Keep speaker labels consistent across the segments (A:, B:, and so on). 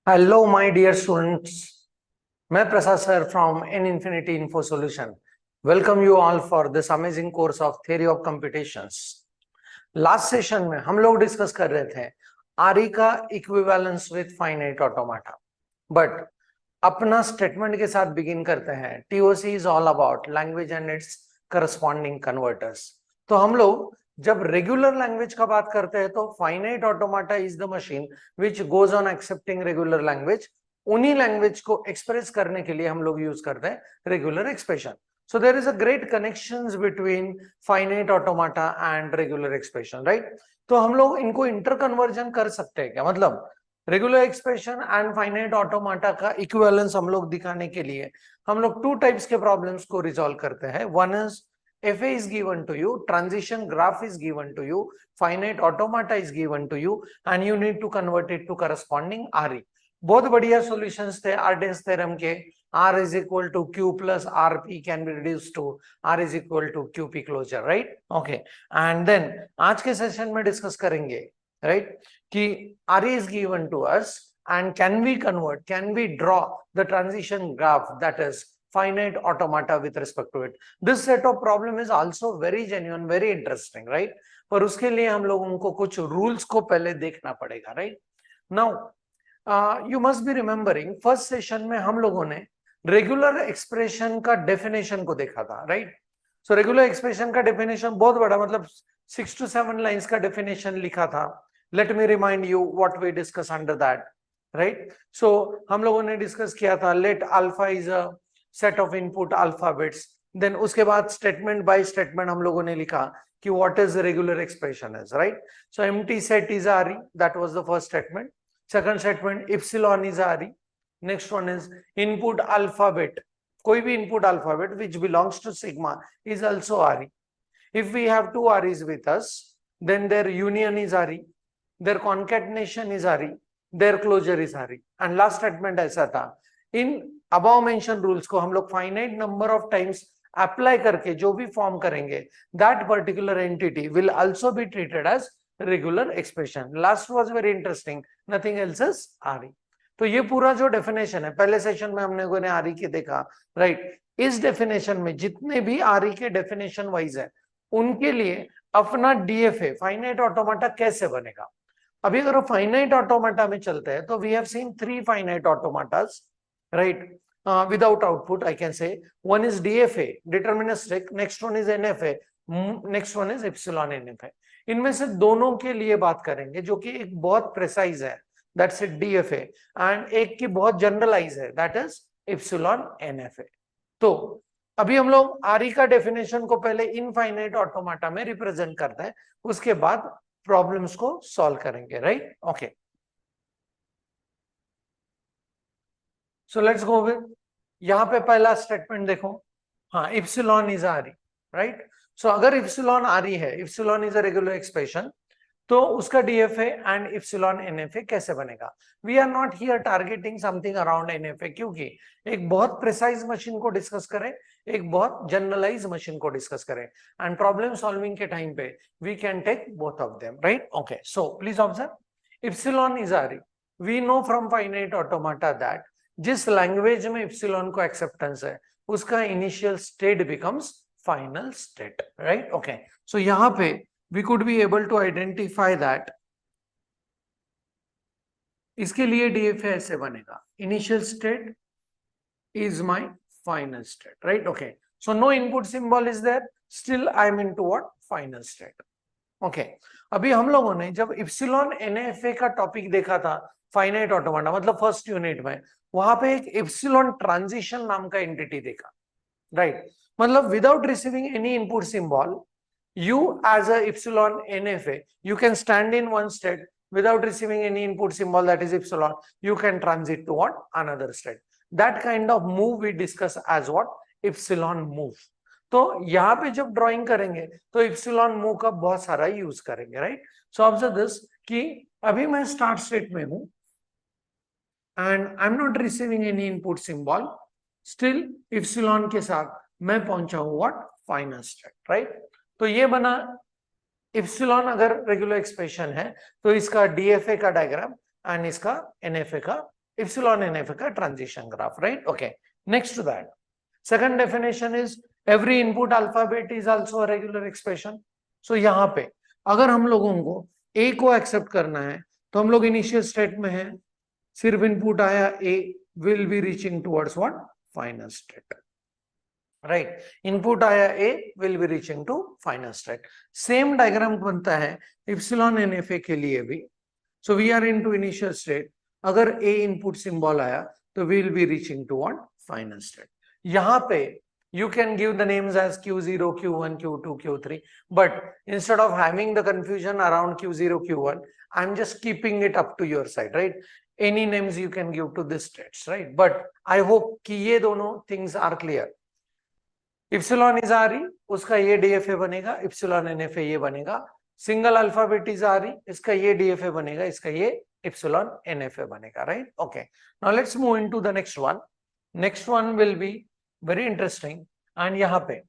A: Hello, my dear students. मैं प्रसाद sir from N Infinity Info Solution. Welcome you all for this amazing course of Theory of Computations. Last session में हम लोग discuss कर रहे थे आरी का इक्विवेलेंस विथ फाइनाइट ऑटोमाटा, बट अपना स्टेटमेंट के साथ बिगिन करते हैं. TOC is all about language and it's corresponding converters. तो हम लोग जब रेगुलर लैंग्वेज का बात करते हैं तो finite automata is the machine which goes on accepting regular language. उन्हीं लैंग्वेज को एक्सप्रेस करने के लिए हम लोग यूज करते हैं regular expression. So there is a great connections between finite automata and regular expression, right? तो हम लोग इनको इंटर कन्वर्जन कर सकते हैं क्या? मतलब रेगुलर एक्सप्रेशन एंड फाइनाइट ऑटोमाटा का इक्विवेलेंस हम लोग दिखाने के लिए हम लोग टू टाइप्स के प्रॉब्लम्स को रिजॉल्व करते हैं. One is FA is given to you, transition graph is given to you, finite automata is given to you, and you need to convert it to corresponding RE. बहुत बढ़िया solutions थे Arden's theorem के. R is equal to Q plus RP can be reduced to R is equal to QP closure, right? Okay. And then आज के session में discuss करेंगे, right? कि RE is given to us and can we convert, can we draw the transition graph that is finite automata with respect to it. This set of problem is also very genuine, very interesting, right? पर उसके लिए हम लोग उनको कुछ rules को पहले देखना पड़ेगा, right? Now you must be remembering first session में हम लोगों ने रेगुलर एक्सप्रेशन का डेफिनेशन को देखा था, राइट? सो रेगुलर एक्सप्रेशन का डेफिनेशन बहुत बड़ा, मतलब 6 to 7 लाइंस का डेफिनेशन लिखा था. Let me remind you what we discuss under that, right? So हम लोगों ने डिस्कस किया था let alpha is a set of input alphabets. Then उसके बाद स्टेटमेंट बाय स्टेटमेंट हम लोगों ने लिखा कि what is regular expression is, right? So empty set is RE, that was the first statement. Second statement, epsilon is RE. Next one is input alphabet. कोई भी input alphabet which belongs to sigma is also RE. If we have two REs with us, then their union is RE, their concatenation is RE, their closure is RE. And last statement ऐसा था, इन above mentioned rules को हम लोग finite number of times apply करके जो भी form करेंगे, that particular entity will also be treated as regular expression. Last was very interesting. Nothing else is RE. तो ये पूरा जो डेफिनेशन है, पहले सेशन में हमने को ने RE के देखा, राइट? इस डेफिनेशन में जितने भी RE के डेफिनेशन वाइज है उनके लिए अपना DFA फाइनाइट ऑटोमाटा कैसे बनेगा. अभी अगर फाइनाइट ऑटोमाटा में चलते हैं तो we have seen 3 finite automatas, right? Without output, I can say one is DFA, deterministic, next one is NFA, next one is epsilon NFA. इनमें से दोनों के लिए बात करेंगे जो कि एक बहुत प्रिसाइज है, दैट्स इट DFA, एंड एक की बहुत जनरलाइज है, दैट इज एप्सिलॉन NFA. तो अभी हम लोग RE का डेफिनेशन को पहले इनफाइनाइट ऑटोमाटा में रिप्रेजेंट करते हैं, उसके बाद प्रॉब्लम्स को सॉल्व करेंगे, right? Okay, so let's go with. यहाँ पे पहला स्टेटमेंट देखो, हाँ, epsilon is RE, right? So अगर एप्सिलॉन RE है, epsilon is a regular expression, तो उसका DFA एंड एप्सिलॉन NFA कैसे बनेगा? We are not here targeting something around NFA, क्योंकि एक बहुत प्रिसाइज मशीन को डिस्कस करें, एक बहुत जनरलाइज मशीन को डिस्कस करें, एंड प्रॉब्लम सॉल्विंग के टाइम पे we can take both of them, right? Okay, so please observe, epsilon is RE. We know from finite automata that जिस लैंग्वेज में एप्सिलॉन को एक्सेप्टेंस है उसका initial state becomes final state, right? Okay, so यहाँ पे we could be able to identify that इसके लिए DFA ऐसे बनेगा, initial state is my final state, right? Okay, so no input symbol is there, still I am into what? Final state. Okay, अभी हम लोगों ने जब एप्सिलॉन NFA का टॉपिक देखा था फाइनाइट ऑटोमाटा, मतलब फर्स्ट यूनिट में, वहां पे एक एप्सिलॉन ट्रांजिशन नाम का एंटिटी देखा, राइट? मतलब without receiving any input symbol, you as a epsilon NFA, you can stand in one state without receiving any input symbol, that is epsilon, you can transit to what? Another state. That kind of move we discuss as what? Epsilon move. तो यहाँ पे जब drawing करेंगे तो epsilon move का बहुत सारा use करेंगे, राइट? सो ऑब्जर्व दिस कि अभी मैं स्टार्ट स्टेट में हूं and I am not receiving any input symbol, still epsilon के साथ मैं पहुंचा हूं व्हाट? Final state, right? तो ये बना एप्सिलॉन. अगर रेगुलर एक्सप्रेशन है तो इसका DFA का डायग्राम एंड इसका NFA का epsilon NFA का transition graph, right? Okay, next to that second definition is every input alphabet is also a regular expression. So यहाँ पे अगर हम लोगों को ए को एक्सेप्ट करना है तो हम लोग इनिशियल स्टेट में हैं, सिर्फ इनपुट आया a, will be reaching towards what? Final state, right? Input आया a, will be reaching to final state. Same diagram बनता है इप्सिलॉन NFA के लिए भी. So we are into initial state, अगर ए इनपुट सिंबल आया तो will be reaching to what? Final state. यहाँ पे you can give the names as Q0, Q1, Q2, Q3, but instead of having the confusion around Q0, Q1, I'm just keeping it up to your side, right? Any names you can give to these states, right? But I hope कि ये दोनों things are clear. Epsilon is RE, उसका ये DFA बनेगा, Epsilon NFA ये बनेगा. Single alphabet is RE, इसका ये DFA बनेगा, इसका ये Epsilon NFA बनेगा, right? Okay. Now let's move into the next one. Next one will be very interesting. And यहाँ पे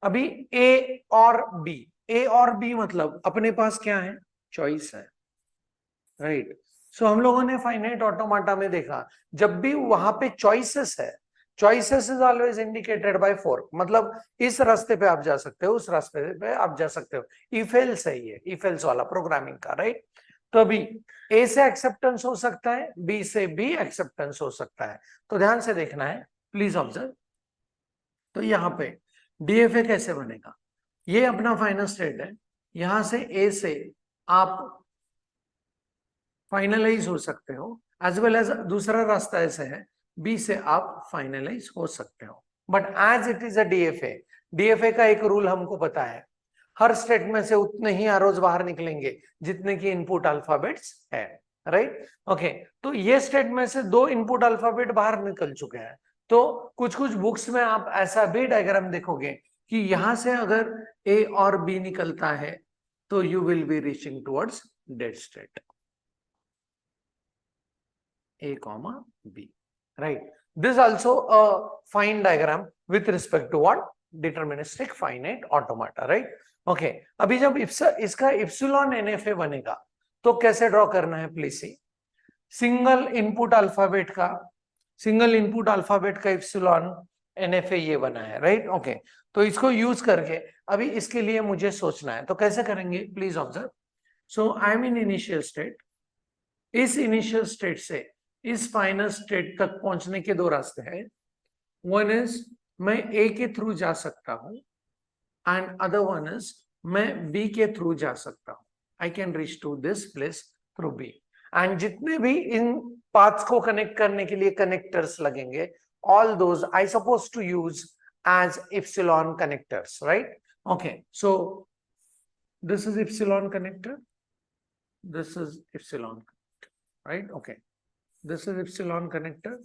A: अभी ए और बी, ए और बी मतलब अपने पास क्या है? चॉइस है, राइट? सो हम लोगों ने फाइनाइट ऑटोमाटा में देखा जब भी वहां पे चॉइसेस है, choices is always indicated by four. मतलब इस रास्ते पे आप जा सकते हो, उस रास्ते पे आप जा सकते हो. इफ एल्स है ये, इफ एल्स वाला प्रोग्रामिंग का, राइट? तो अभी ए से एक्सेप्टेंस हो सकता है, बी से भी एक्सेप्टेंस हो सकता है. तो ध्यान से देखना है, प्लीज ऑब्जर्व. तो यहाँ पे DFA कैसे बनेगा? ये अपना फाइनल स्टेट है, यहां से ए से आप फाइनलाइज हो सकते हो, एज वेल एज दूसरा रास्ता ऐसे है, बी से आप फाइनलाइज हो सकते हो. But as it is a DFA का एक रूल हमको पता है, हर स्टेट में से उतने ही एरोज बाहर निकलेंगे जितने की इनपुट अल्फाबेट्स है, राइट? ओके, तो ये स्टेट में से 2 इनपुट अल्फाबेट बाहर निकल चुके हैं. तो कुछ कुछ बुक्स में आप ऐसा भी डायग्राम देखोगे कि यहां से अगर ए और बी निकलता है तो you will be reaching towards dead state, A, B, right? This also a fine diagram with respect to what? Deterministic finite automata, right? Okay. अभी जब इसका इप्सिलॉन NFA बनेगा तो कैसे ड्रॉ करना है? Please see. Single input alphabet का epsilon NFA ये बना है, राइट? ओके, तो इसको यूज करके अभी इसके लिए मुझे सोचना है, तो कैसे करेंगे? Please observe. So I am in initial state. इस इनिशियल स्टेट से इस फाइनल स्टेट तक पहुंचने के 2 रास्ते हैं. वन इज मैं ए के थ्रू जा सकता हूं, एंड अदर वन इज मैं बी के थ्रू जा सकता हूं. I can reach to this place through B. And जितने भी इन पाथ्स को कनेक्ट करने के लिए कनेक्टर्स लगेंगे, all those I suppose to use as epsilon connectors, right? Okay, so this is epsilon connector, this is epsilon connector, right? Okay, this is epsilon connector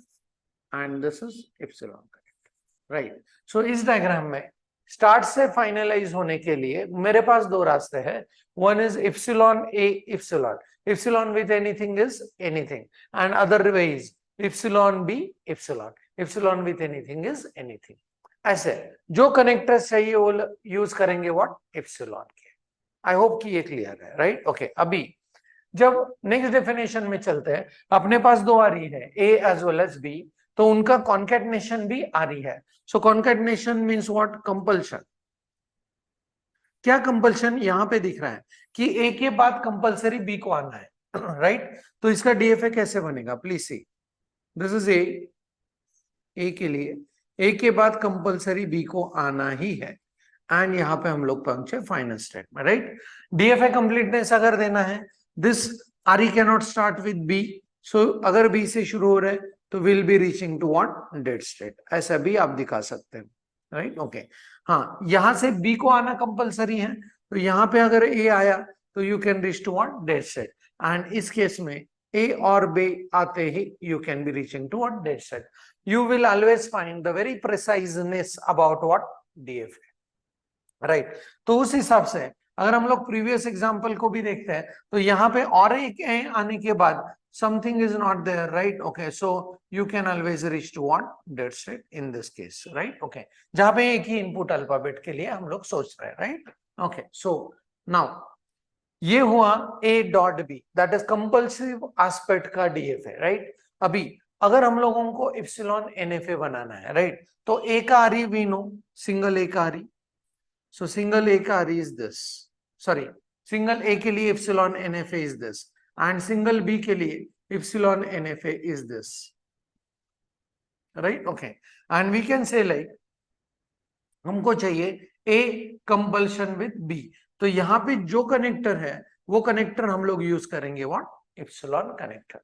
A: and this is epsilon connector, right? So इस diagram में start से finalize होने के लिए मेरे पास 2 रास्ते हैं. One is epsilon A epsilon with anything is anything, and other way is epsilon B epsilon with anything is anything. ऐसे जो कनेक्टर्स चाहिए वो यूज करेंगे व्हाट? इप्सिलॉन के. आई होप कि ये क्लियर है, राइट? ओके, अभी जब नेक्स्ट डेफिनेशन में चलते हैं, अपने पास 2 आ रही है, ए एज वेल एज बी, तो उनका कॉन्केटनेशन भी आ रही है. सो कॉन्केटनेशन मींस व्हाट? कंपल्शन. क्या कंपल्शन? यहां पे दिख रहा है कि ए के बाद कंपल्सरी बी को आना है, राइट? तो इसका DFA कैसे बनेगा? Please see. दिस इज ए के लिए ए के बाद कंपल्सरी बी को आना ही है, एंड यहाँ पे हम लोग पहुंचे फाइनल स्टेट में, राइट? DFA कंप्लीटनेस अगर देना है, this RE cannot start with b. So अगर बी से शुरू हो रहे तो will be reaching to what? Dead state. ऐसा भी आप दिखा सकते हैं, राइट? ओके, हाँ, यहां से बी को आना कंपल्सरी है, तो यहाँ पे अगर ए आया तो you can reach to what? Dead state. And इस केस में ए और बी आते ही you can be reaching to what? Dead state. You will always find the very preciseness about what? DFA, right? तो उस हिसाब से अगर हम लोग प्रीवियस एग्जांपल को भी देखते हैं तो यहाँ पे और एक आने के बाद something is not there, right? Okay, so you can always reach to what? Dead state in this case, right? Okay, जहाँ पे एक ही इनपुट अल्फाबेट के लिए हम लोग सोच रहे हैं, right? Okay, so now ये हुआ A dot B, that is compulsive aspect का DFA, right? अभी अगर हम लोगों को इप्सिलॉन NFA बनाना है, राइट, तो ए का R we know, single a का आर, सो सिंगल ए का R is this, sorry, single a के लिए epsilon NFA is this, and single b के लिए epsilon NFA is this, right, okay, and we can say like हमको चाहिए ए compulsion with B, तो यहाँ पे जो कनेक्टर है वो कनेक्टर हम लोग यूज करेंगे व्हाट, इप्सिलॉन कनेक्टर।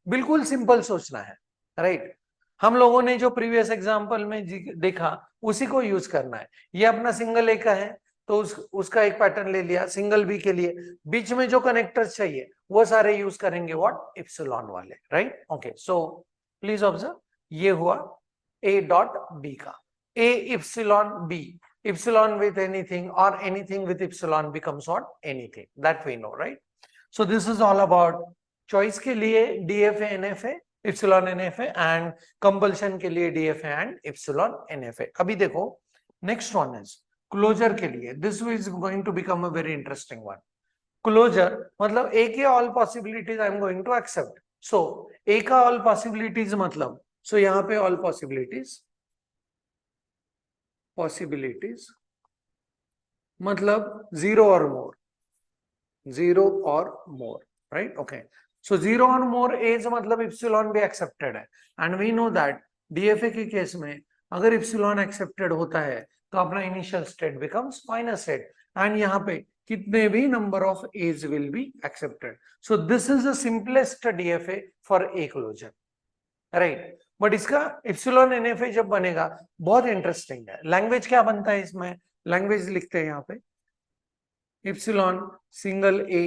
A: बिल्कुल सिंपल सोचना है, राइट, हम लोगों ने जो प्रीवियस एग्जांपल में देखा उसी को यूज करना है। ये अपना सिंगल ए का है तो उसका एक पैटर्न ले लिया, सिंगल बी के लिए बीच में जो कनेक्टर्स चाहिए वो सारे यूज करेंगे व्हाट, इप्सिलॉन वाले, right, okay. So please observe, ये हुआ ए डॉट बी का, a epsilon b, epsilon with anything or anything with epsilon becomes what, anything, that we know, right? So this is all about choice के लिए DFA NFA epsilon NFA and compulsion के लिए DFA and epsilon NFA। अभी देखो next one is closure के लिए, this is going to become a very interesting one। closure मतलब a के all possibilities I am going to accept, so a का all possibilities मतलब, so यहाँ पे all possibilities मतलब 0 or more, 0 or more, right, okay, so 0 or more A's मतलब epsilon भी accepted है, and we know that DFA के case में अगर इप्सिलॉन accepted होता है तो अपना initial state becomes minus state, and यहाँ पे कितने भी number of A's will be accepted, so this is the simplest DFA for A closure, right? But इसका इप्सिलॉन NFA जब बनेगा बहुत इंटरेस्टिंग है। लैंग्वेज क्या बनता है इसमें, लैंग्वेज लिखते हैं यहाँ पे, इप्सिलॉन सिंगल ए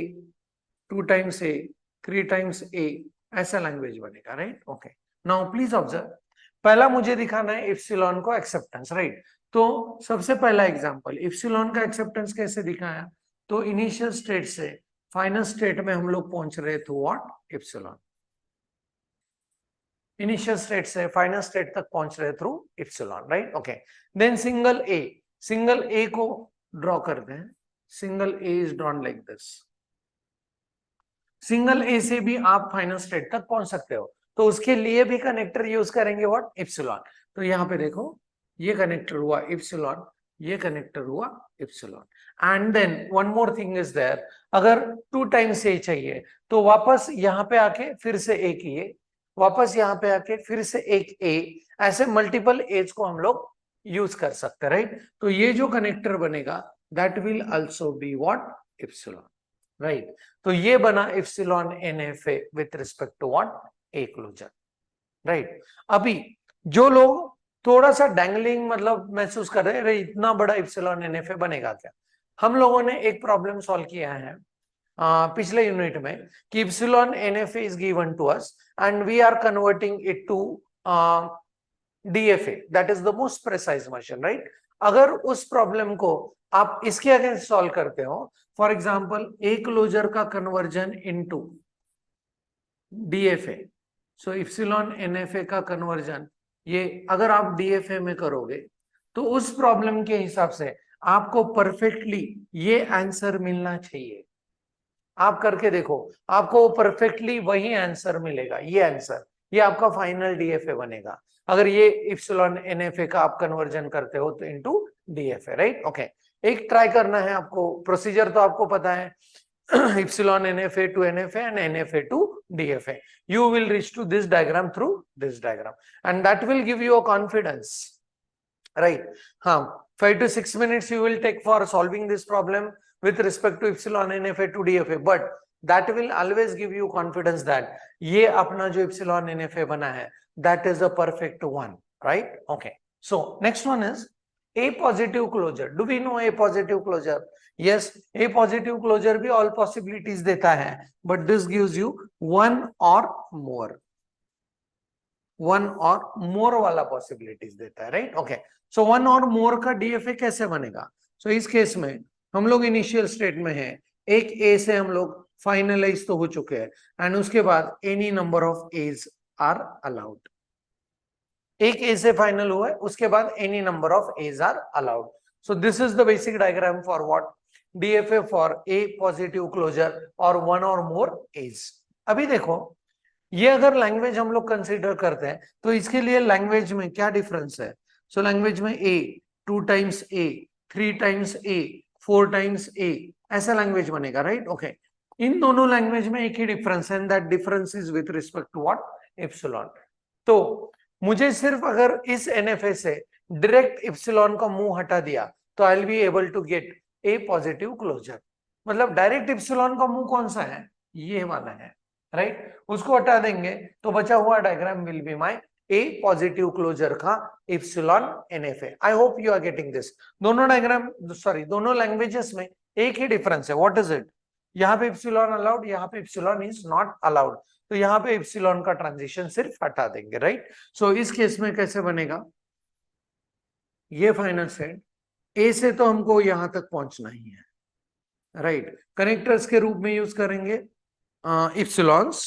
A: 2 टाइम्स ए 3 टाइम्स ए, ऐसा लैंग्वेज बनेगा, right, okay. Now please observe, पहला मुझे दिखाना है इप्सिलॉन को एक्सेप्टेंस, राइट, तो सबसे पहला एग्जांपल इप्सिलॉन का एक्सेप्टेंस कैसे दिखाया, तो इनिशियल स्टेट से फाइनल स्टेट में हम लोग पहुंच रहे थे व्हाट, इप्सिलॉन, इनिशियल स्टेट से फाइनल स्टेट तक पहुंच रहे through epsilon, right, okay. Then single a को ड्रॉ करते हैं, single a is drawn like this, single a से भी आप फाइनल स्टेट तक पहुंच सकते हो, तो उसके लिए भी कनेक्टर यूज करेंगे व्हाट, इप्सिलॉन, तो यहाँ पे देखो ये कनेक्टर हुआ इप्सिलॉन, ये कनेक्टर हुआ epsilon, and then one more thing is there, अगर 2 टाइम्स ए चाहिए तो वापस यहाँ पे आके फिर से ए किए, वापस यहाँ पे आके फिर से एक ए, ऐसे मल्टीपल एज को हम लोग यूज कर सकते हैं, राइट, तो ये जो कनेक्टर बनेगा that will also be what, epsilon, right, तो ये बना epsilon NFA with respect to what, A closure, right. अभी जो लोग थोड़ा सा डैंगलिंग मतलब महसूस कर रहे हैं इतना बड़ा इप्सिलॉन NFA बनेगा क्या, हम लोगों ने एक प्रॉब्लम सॉल्व किया है पिछले यूनिट में कि epsilon NFA is given to us and we are converting it to DFA, that is the most precise version, right? अगर उस प्रॉब्लम को आप इसके अगेंस्ट सॉल्व करते हो, फॉर एग्जांपल ए क्लोजर का कन्वर्जन इनटू DFA, सो इप्सिलॉन NFA का conversion ये अगर आप DFA में करोगे तो उस प्रॉब्लम के हिसाब से आपको परफेक्टली ये आंसर मिलना चाहिए, आप करके देखो आपको परफेक्टली वही आंसर मिलेगा, ये आंसर, ये आपका फाइनल DFA बनेगा अगर ये इप्सिलॉन NFA का आप कन्वर्जन करते हो तो इनटू DFA, राइट, ओके। एक ट्राई करना है आपको, प्रोसीजर तो आपको पता है, epsilon NFA to NFA and NFA to DFA, you will reach to this diagram through this diagram and that will give you a confidence, right? 5 to 6 minutes you will take for solving this problem with respect to epsilon NFA to DFA, but that will always give you confidence that ये अपना जो epsilon NFA बना है that is a perfect one, right? Okay, so next one is A positive closure. Do we know A positive closure? Yes, A positive closure भी all possibilities देता है, but this gives you one or more वाला possibilities देता है, right? Okay, so one or more का DFA कैसे बनेगा? So इस केस में हम लोग इनिशियल स्टेट में हैं, एक ए से हम लोग फाइनलाइज तो हो चुके हैं एंड उसके बाद any number of A's are allowed, एक ए से फाइनल हुआ है उसके बाद any number of A's are allowed, so this is the basic diagram for what, DFA for A positive closure or one और मोर एज। अभी देखो ये अगर लैंग्वेज हम लोग कंसीडर करते हैं तो इसके लिए लैंग्वेज में क्या डिफरेंस है? सो लैंग्वेज में ए 2 टाइम्स ए 3 टाइम्स ए 4 टाइम्स ए ऐसा लैंग्वेज बनेगा, राइट? ओके, इन दोनों लैंग्वेज में एक ही डिफरेंस है, that difference is with respect to what? Epsilon. तो मुझे सिर्फ अगर इस एनएफए से डायरेक्ट एप्सिलॉन का मुंह हटा दिया तो I will be able to get A positive closure. मतलब डायरेक्ट एप्सिलॉन का मुंह कौन सा है? ये वाला है, राइट? उसको हटा देंगे तो बचा हुआ diagram will be my a positive closure का epsilon NFA. I hope you are getting this. दोनों डायग्राम, सॉरी, दोनों लैंग्वेजेस में एक ही डिफरेंस है। What is it? यहाँ पे एप्सिलॉन अलाउड, यहाँ पे एप्सिलॉन इज नॉट अलाउड। तो यहाँ पे एप्सिलॉन का ट्रांजिशन सिर्फ हटा देंगे, राइट? सो इस केस में कैसे बनेगा? ये फाइनल सेट ए से तो हमको यहां तक पहुंचना ही है, राइट? कनेक्टर्स के रूप में यूज करेंगे इप्सिलॉन्स,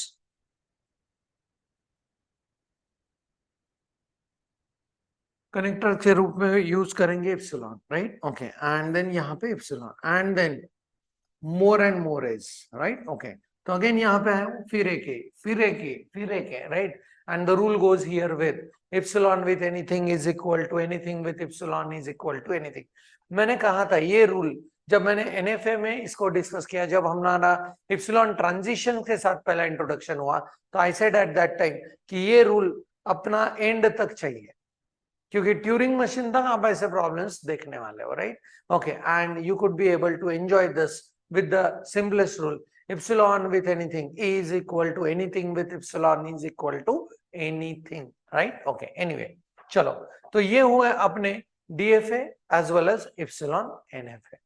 A: कनेक्टर के रूप में यूज करेंगे epsilon, right? Okay, and then यहाँ पे epsilon and then more and more is, right? Okay, तो अगेन यहाँ पे है फिर एक ए, फिर एक ए, फिर एक a, right? And the rule goes here with epsilon with anything is equal to anything with epsilon is equal to anything. मैंने कहा था ये रूल जब मैंने एनएफए में इसको डिस्कस किया, जब हमारा इप्सिलॉन ट्रांजिशन के साथ पहला इंट्रोडक्शन हुआ, तो I said at that time कि ये रूल अपना एंड तक चाहिए, क्योंकि ट्यूरिंग मशीन तक आप ऐसे प्रॉब्लम्स देखने वाले हो, right? Okay, and you could be able to enjoy this with the simplest rule, epsilon with anything is equal to anything with epsilon is equal to anything, right? Okay, anyway, चलो, तो ये हुआ अपने DFA as well as epsilon NFA.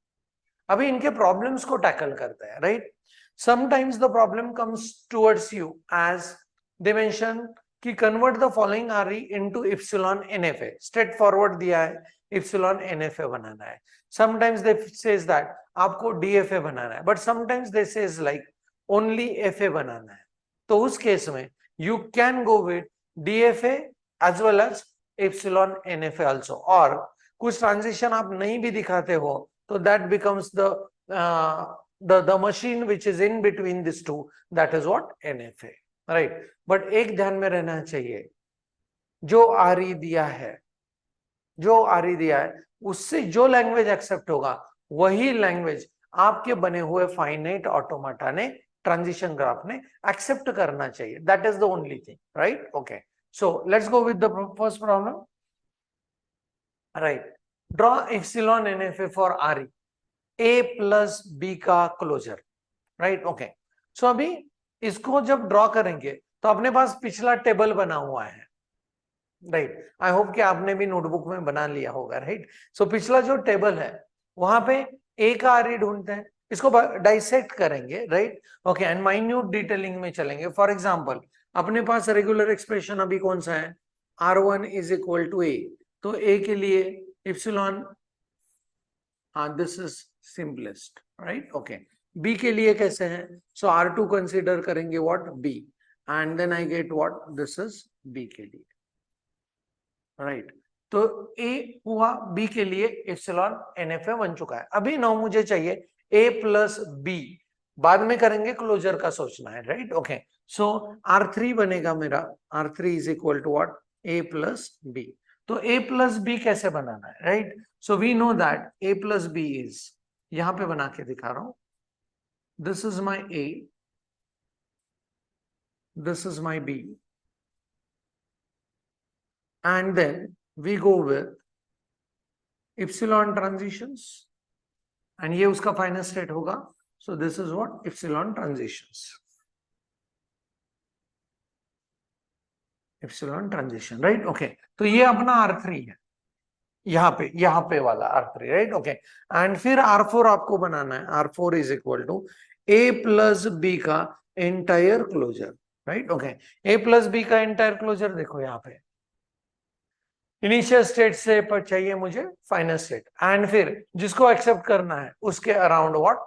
A: अभी इनके problems को tackle करते हैं, right? Sometimes the problem comes towards you as they mention कि convert the following RE into epsilon NFA. Straight forward दिया है, एप्सिलॉन एनएफए बनाना है। समटाइम्स दे सेज दैट आपको डीएफए बनाना है, but sometimes they says like only FA बनाना है। तो उस केस में you can go with DFA as well as epsilon NFA also, और कुछ ट्रांजिशन आप नहीं भी दिखाते हो तो that becomes the machine which is in between these two, that is what? NFA, right? but एक ध्यान में रहना चाहिए, जो आरई दिया है, जो आरई दिया है उससे जो लैंग्वेज एक्सेप्ट होगा वही लैंग्वेज आपके बने हुए फाइनाइट ऑटोमाटा ने, ट्रांजिशन ग्राफ ने एक्सेप्ट करना चाहिए। That is the only thing, right? Okay, so let's go with the first problem, right? Draw epsilon NFA for RE A plus B का क्लोजर, राइट? ओके, सो अभी इसको जब draw करेंगे तो अपने पास पिछला टेबल बना हुआ है, राइट? आई होप कि आपने भी नोटबुक में बना लिया होगा, राइट? सो पिछला जो टेबल है वहां पे ए का आरई ढूंढते हैं, इसको डाइसेक्ट करेंगे, right? Okay, and minute detailing में चलेंगे। फॉर एग्जांपल अपने पास रेगुलर एक्सप्रेशन अभी कौन सा है? R1 इज इक्वल टू ए, तो ए के लिए epsilon, this is simplest, right? Okay, B के लिए कैसे है? सो R2 कंसीडर करेंगे what? B, and then I get what? This is B के लिए, राइट? तो ए हुआ, बी के लिए एप्सिलॉन एनएफए बन चुका है। अभी नाउ मुझे चाहिए ए प्लस बी, बाद में करेंगे, क्लोजर का सोचना है, राइट? ओके, सो R3 बनेगा मेरा, R3 is equal to what? A plus B. तो ए प्लस बी कैसे बनाना है, right? So we know that A plus B is, यहां पे बना के दिखा रहा हूं, this is my A, this is my B, and then we go with epsilon transitions, and ये उसका फाइनल स्टेट होगा। so this is what? epsilon transitions, epsilon transition, right? okay, तो ये अपना R3 है, यहाँ पे वाला R3, राइट? ओके, एंड फिर R4 आपको बनाना है। R4 is equal to A plus B का entire closure, right? Okay, A plus B का एंटायर क्लोजर देखो यहाँ पे, इनिशियल स्टेट से पर चाहिए मुझे फाइनल स्टेट, एंड फिर जिसको एक्सेप्ट करना है उसके around what?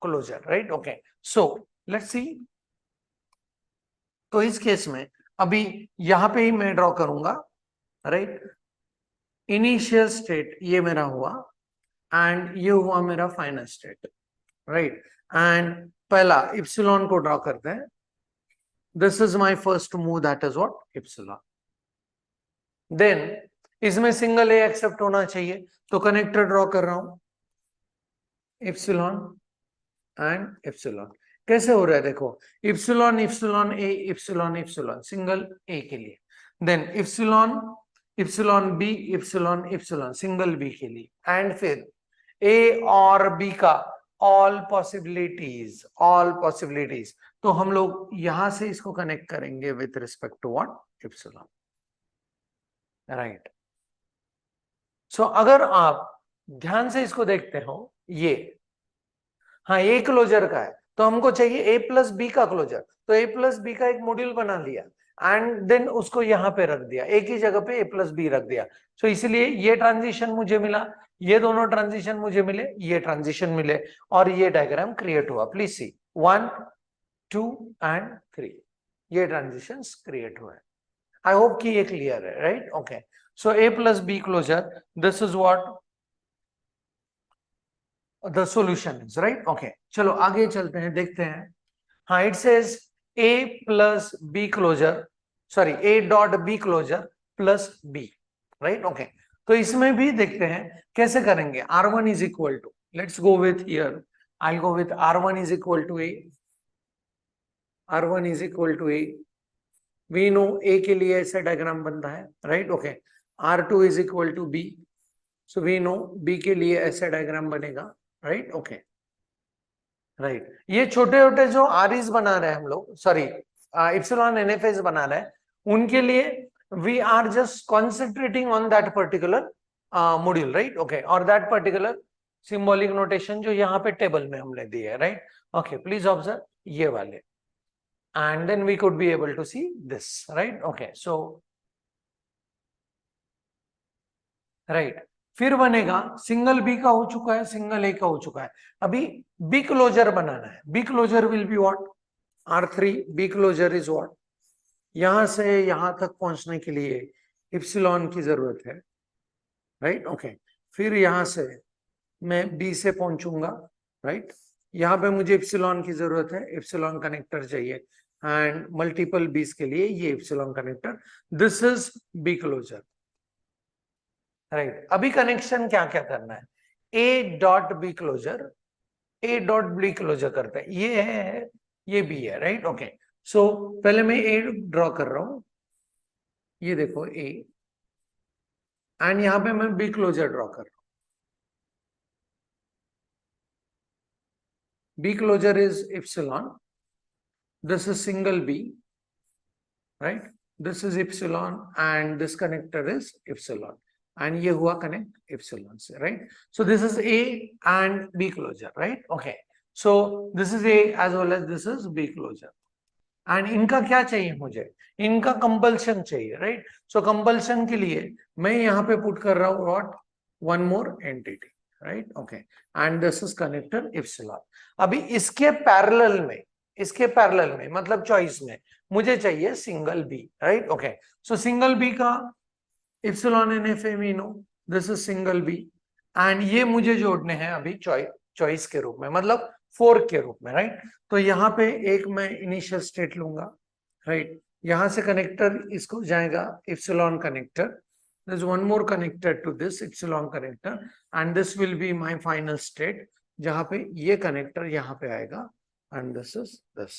A: Closure, right? Okay, so let's see. तो इस केस में अभी यहां पे ही मैं ड्रॉ करूंगा, राइट? इनिशियल स्टेट ये मेरा हुआ, एंड ये हुआ मेरा फाइनल स्टेट, राइट? एंड पहला इप्सिलॉन को ड्रॉ करते हैं, this is my first move, that is what epsilon. देन इसमें सिंगल ए एक्सेप्ट होना चाहिए, तो कनेक्टर ड्रॉ कर रहा हूं, एप्सिलॉन एंड एप्सिलॉन। कैसे हो रहा है देखो, epsilon epsilon A epsilon epsilon single a के लिए, then epsilon epsilon B epsilon epsilon single b के लिए, एंड फिर ए और बी का ऑल पॉसिबिलिटीज, ऑल पॉसिबिलिटीज। तो हम लोग यहां से इसको कनेक्ट करेंगे with respect to what epsilon, right. So अगर आप ध्यान से इसको देखते हो, ये हाँ ए क्लोजर का है, तो हमको चाहिए ए प्लस बी का क्लोजर, तो ए प्लस बी का एक मॉड्यूल बना लिया एंड देन उसको यहाँ पे रख दिया, एक ही जगह पे ए प्लस बी रख दिया। सो इसलिए ये ट्रांजिशन मुझे मिला, ये दोनों ट्रांजिशन मुझे मिले, ये ट्रांजिशन मिले, और ये डायग्राम क्रिएट हुआ। प्लीज सी 1 2 एंड 3, ये ट्रांजिशन क्रिएट हुआ है। आई होप कि ये क्लियर है, right. Okay, so A plus be closer, this is what the solution is, right? Okay, चलो आगे चलते हैं, देखते हैं। हाँ, it says a plus b closure, sorry, a dot b closure plus b, right? Okay, तो इसमें भी देखते हैं कैसे करेंगे। r1 is equal to, let's go with here, I'll go with r1 is equal to a, r1 is equal to a, we know a के लिए ऐसा डायग्राम बनता है, right? Okay, r2 is equal to b, so we know b के लिए ऐसा diagram बनेगा, right. Okay, right. ये छोटे छोटे जो आरईज बना रहे हैं हम लोग, सॉरी इप्सिलॉन एनएफएस बना रहे हैं, उनके लिए we are just concentrating on that particular module, right. Okay, और दैट पर्टिकुलर सिंबॉलिक नोटेशन जो यहाँ पे टेबल में हमने दी है, राइट। ओके, प्लीज ऑब्जर्व ये वाले, and then we could be able to see this, right. Okay, so right, फिर बनेगा सिंगल बी का हो चुका है, सिंगल ए का हो चुका है, अभी बी क्लोजर बनाना है। Be closer will be what, R3, B closure is what, यहां से यहां तक पहुंचने के लिए इप्सिलॉन की जरूरत है, राइट। ओके, फिर यहां से मैं बी से पहुंचूंगा, राइट। यहाँ पे मुझे इप्सिलॉन की जरूरत है, इप्सिलॉन कनेक्टर चाहिए, एंड मल्टीपल बीस के लिए ये epsilon connector, this is B closure, right. अभी कनेक्शन क्या क्या करना है, ए डॉट बी क्लोजर, ए डॉट बी क्लोजर करते हैं, ये है, ये बी है, राइट। ओके, सो पहले मैं ए ड्रॉ कर रहा हूं, ये देखो ए, एंड यहां पे मैं बी क्लोजर ड्रॉ कर रहा हूं। B closure is epsilon, this is single B, right, this is epsilon, and this connector is epsilon, and ये हुआ कनेक्ट इप्सिलॉन से, right. So this is A and B closure, right. Okay, so this is A as well as this is B closure, and इनका क्या चाहिए मुझे, इनका compulsion चाहिए, right. सो compulsion के लिए मैं यहाँ पे पुट कर रहा हूँ what, one more entity, right. Okay, and this is connector epsilon. अभी इसके पैरेलल में, इसके पैरेलल में मतलब चॉइस में मुझे चाहिए single B, right. Okay, so single b का epsilon NFA we know, this is single b, and ये मुझे जोड़ने हैं अभी चॉइस के रूप में, मतलब फोर्क के रूप में, राइट। तो यहाँ पे एक मैं इनिशियल स्टेट लूंगा, राइट, यहां से कनेक्टर इसको जाएगा epsilon connector, there's one more connector to this epsilon connector, and this will be my final state, जहां पे ये कनेक्टर यहाँ पे आएगा, and this is this,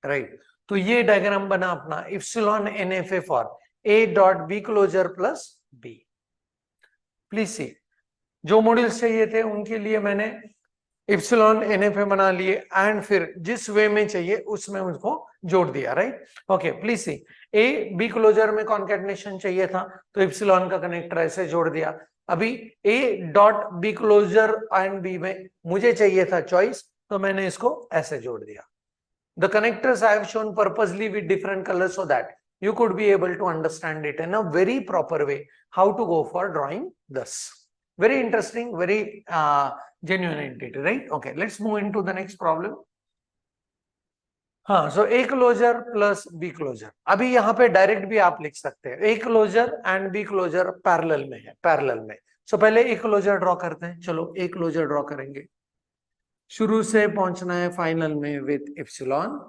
A: right। तो ये डायग्राम बना अपना epsilon NFA for A dot B closure plus B. Please see, जो मॉड्यूल्स चाहिए थे उनके लिए मैंने इप्सिलॉन एनएफए बना लिए, एंड फिर जिस वे में चाहिए उसमें उसको जोड़ दिया, right. Okay, please see, A be closer में कॉन्केटनेशन चाहिए था, तो इप्सिलॉन का कनेक्टर ऐसे जोड़ दिया। अभी A dot B closure and B में मुझे चाहिए था चॉइस, तो मैंने इसको ऐसे जोड़ दिया। The connectors I have shown purposely with different colors so that you could be able to understand it in a very proper way, how to go for drawing this. Very interesting, very genuine entity, right? Okay, let's move into the next problem. हाँ, so A closure plus B closure. अभी यहाँ पे direct भी आप लिख सकते हैं, A closure and B closure parallel में है, पैरेलल में। So पहले A closure ड्रॉ करते हैं, चलो A closure ड्रॉ करेंगे। शुरू से पहुंचना है फाइनल में with epsilon,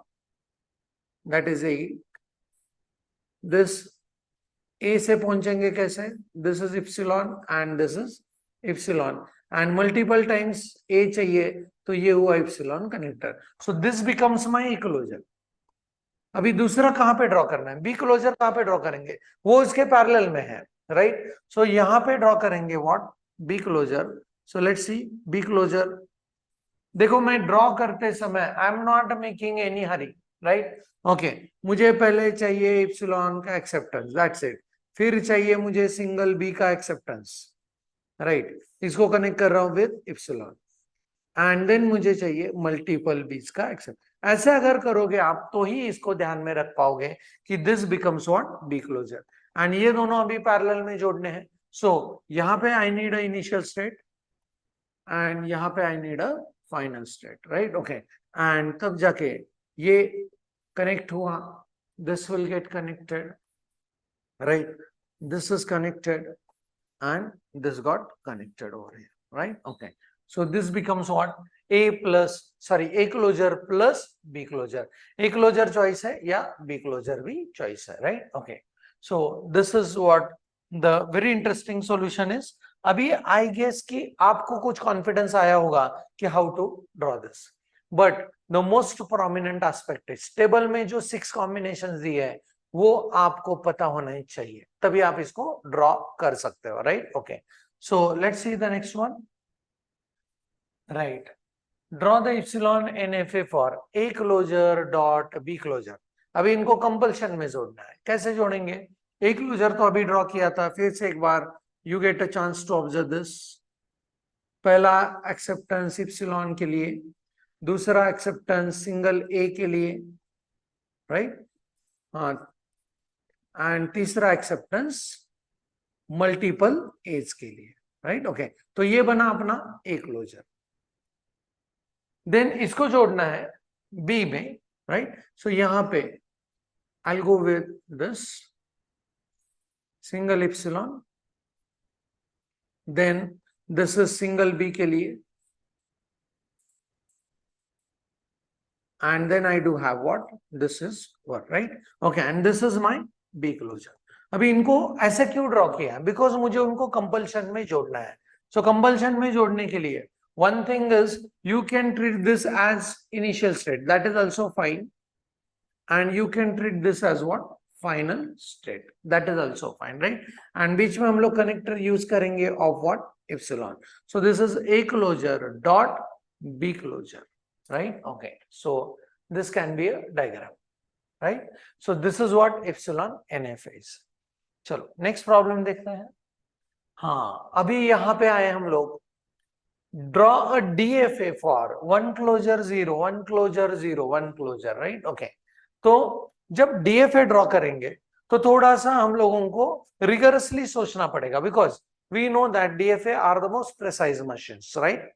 A: that is a, this a से पहुंचेंगे कैसे, this is epsilon and this is epsilon and multiple times a चाहिए, तो ये हुआ epsilon connector. So this becomes my a closure. अभी दूसरा कहां पे ड्रॉ करना है, बी क्लोजर कहां पे ड्रॉ करेंगे, वो इसके पैरेलल में है, राइट. सो यहां पे ड्रॉ करेंगे what, B closure. So let's see B closure. देखो मैं ड्रॉ करते समय I am not making any hurry, right. Okay, मुझे पहले चाहिए इप्सिलॉन का एक्सेप्टेंस, दैट्स इट. फिर चाहिए मुझे सिंगल बी का एक्सेप्टेंस, राइट. इसको कनेक्ट कर रहा हूं विद इप्सिलॉन एंड देन मुझे चाहिए मल्टीपल बीज का एक्सेप्ट. ऐसे अगर करोगे आप तो ही इसको ध्यान में रख पाओगे कि this becomes what, B closure. And ये दोनों अभी पैरेलल में जोड़ने हैं. सो यहाँ पे I need a initial state and यहाँ पे I need a final state, right. Okay, and तब जाके ये कनेक्ट हुआ, this will get connected, right. This is connected and this got connected over here, right. Okay, so this becomes what, a plus sorry a closure plus b closure. a closure choice है या b closure भी choice है, right. Okay, so this is what the very interesting solution is. अभी I guess कि आपको कुछ confidence आया होगा कि how to draw this, but the most prominent aspect is table में जो 6 combinations दी है वो आपको पता होना ही चाहिए, तभी आप इसको ड्रॉ कर सकते हो, right. Okay, so let's see the next one, right. Draw the epsilon NFA for A closure dot B closure. अभी इनको कंपल्शन में जोड़ना है. कैसे जोड़ेंगे, ए क्लोजर तो अभी ड्रॉ किया था, फिर से एक बार you get a chance to observe this. पहला एक्सेप्टेंस इप्सिलॉन के लिए, दूसरा एक्सेप्टेंस सिंगल ए के लिए, राइट. हाँ, एंड तीसरा एक्सेप्टेंस मल्टीपल एज के लिए, राइट. ओके, तो ये बना अपना ए क्लोजर. देन इसको जोड़ना है बी में, राइट. सो यहां पे I go with this single epsilon, then this is single b के लिए and then I do have what, this is what, right. Okay, and this is my b closure. अभी इनको ऐसे क्यों draw किया, because मुझे उनको कंपल्शन में जोड़ना है. सो कंपल्शन में जोड़ने के लिए one thing is you can treat this as initial state, that is also fine, and you can treat this as what, final state, that is also fine, right. and बीच में हम लोग connector use करेंगे of what, epsilon. so this is a closure dot b closure, right. okay, so this can be a diagram, right. so this is what epsilon nf is. चलो next problem देखते हैं. हाँ, अभी यहाँ पे आए हम लोग, draw a DFA for one closure 0 1 closure 0 1 closure, right. okay, तो जब DFA ड्रॉ करेंगे तो थोड़ा सा हम लोगों को रिगरसली सोचना पड़ेगा, because we know that DFA are the most precise machines, right.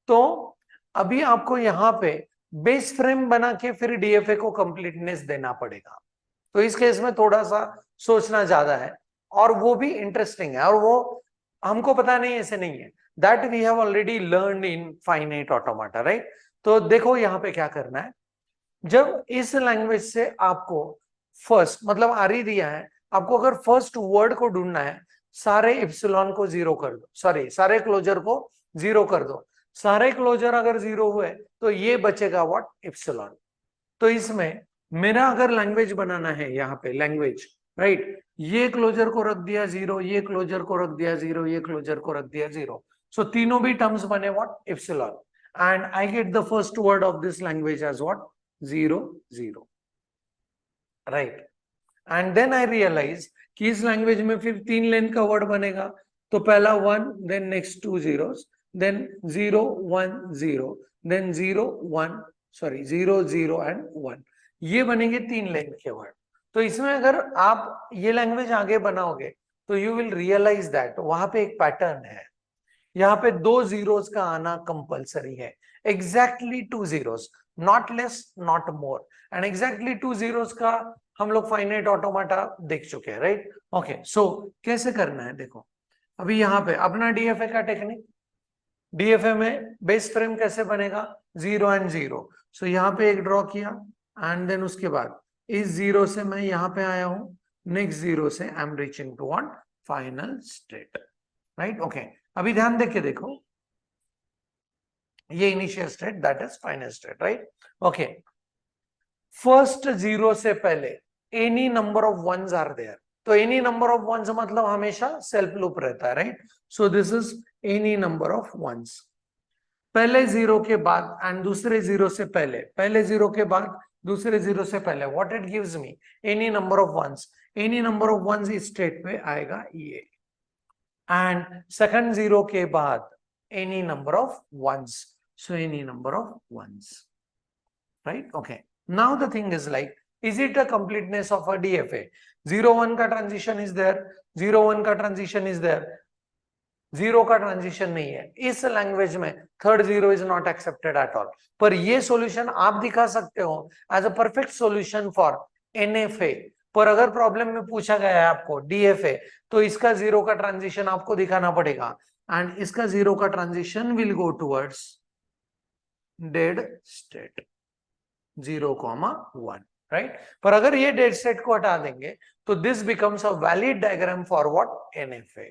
A: तो अभी आपको यहाँ पे बेस फ्रेम बना के फिर DFA को कंप्लीटनेस देना पड़ेगा, तो इस केस में थोड़ा सा सोचना ज्यादा है और वो भी इंटरेस्टिंग है, और वो हमको पता नहीं ऐसे नहीं है, that we have already learned in finite automata, right. तो देखो यहाँ पे क्या करना है, जब इस लैंग्वेज से आपको फर्स्ट मतलब आर ही दिया है, आपको अगर फर्स्ट वर्ड को ढूंढना है, सारे इप्सिलॉन को 0 कर दो, सॉरी सारे क्लोजर को 0 कर दो. सारे क्लोजर अगर 0 हुए तो ये बचेगा व्हाट, इप्सिलॉन. तो इसमें मेरा अगर लैंग्वेज बनाना है, यहाँ पे लैंग्वेज, राइट, ये क्लोजर को रख दिया 0, ये क्लोजर को रख दिया 0, ये क्लोजर को रख दिया 0. So तीनों भी टर्म्स बने what, epsilon, and I get the first word of this language as what, 0 0, right. and then I realize कि इस लैंग्वेज में फिर 3 लेंथ का वर्ड बनेगा, तो पहला 1, then next 2 zeros, then 0 1 0, then 0 1, sorry 0 0 and 1, ये बनेंगे 3 लेंथ के वर्ड. तो इसमें अगर आप ये लैंग्वेज आगे बनाओगे तो यू विल रियलाइज दैट वहां पे एक पैटर्न है, यहाँ पे 2 जीरोस का आना कंपलसरी है, exactly 2 zeros, not less not more, and exactly 2 zeros का हम लोग फाइनाइट ऑटोमाटा देख चुके हैं, राइट. ओके, सो कैसे करना है, देखो अभी यहाँ पे अपना DFA का टेक्निक, DFA में बेस फ्रेम कैसे बनेगा, 0 and 0. सो यहाँ पे एक ड्रॉ किया एंड देन उसके बाद इस जीरो से मैं यहां पे आया हूं, नेक्स्ट जीरो से I am reaching to what, final state, right. Okay, अभी ध्यान देके देखो, ये initial state, that is final state, right. Okay, first zero से पहले any number of ones are there, तो एनी नंबर ऑफ वंस मतलब हमेशा सेल्फ लूप रहता है, right. So this is any number of ones, पहले जीरो के बाद एंड दूसरे जीरो से पहले, पहले जीरो के बाद दूसरे जीरो से पहले, what it gives me, any number of ones, any number of ones इस स्टेट पे आएगा ये, एंड सेकंड जीरो के बाद any number of ones, so any number of ones, right? Okay, now the thing is like, is it a completeness of a DFA? 0-1 का transition is there, 0-1 का transition is there, 0 का transition नहीं है इस language में, third zero is not accepted at all. पर ये solution आप दिखा सकते हो as a perfect solution for NFA, पर अगर प्रॉब्लम में पूछा गया है आपको DFA, तो इसका जीरो का ट्रांजिशन आपको दिखाना पड़ेगा, एंड इसका जीरो का transition will go towards dead state 0,1, right. पर अगर ये डेड स्टेट को हटा देंगे तो this becomes a valid diagram for what, NFA,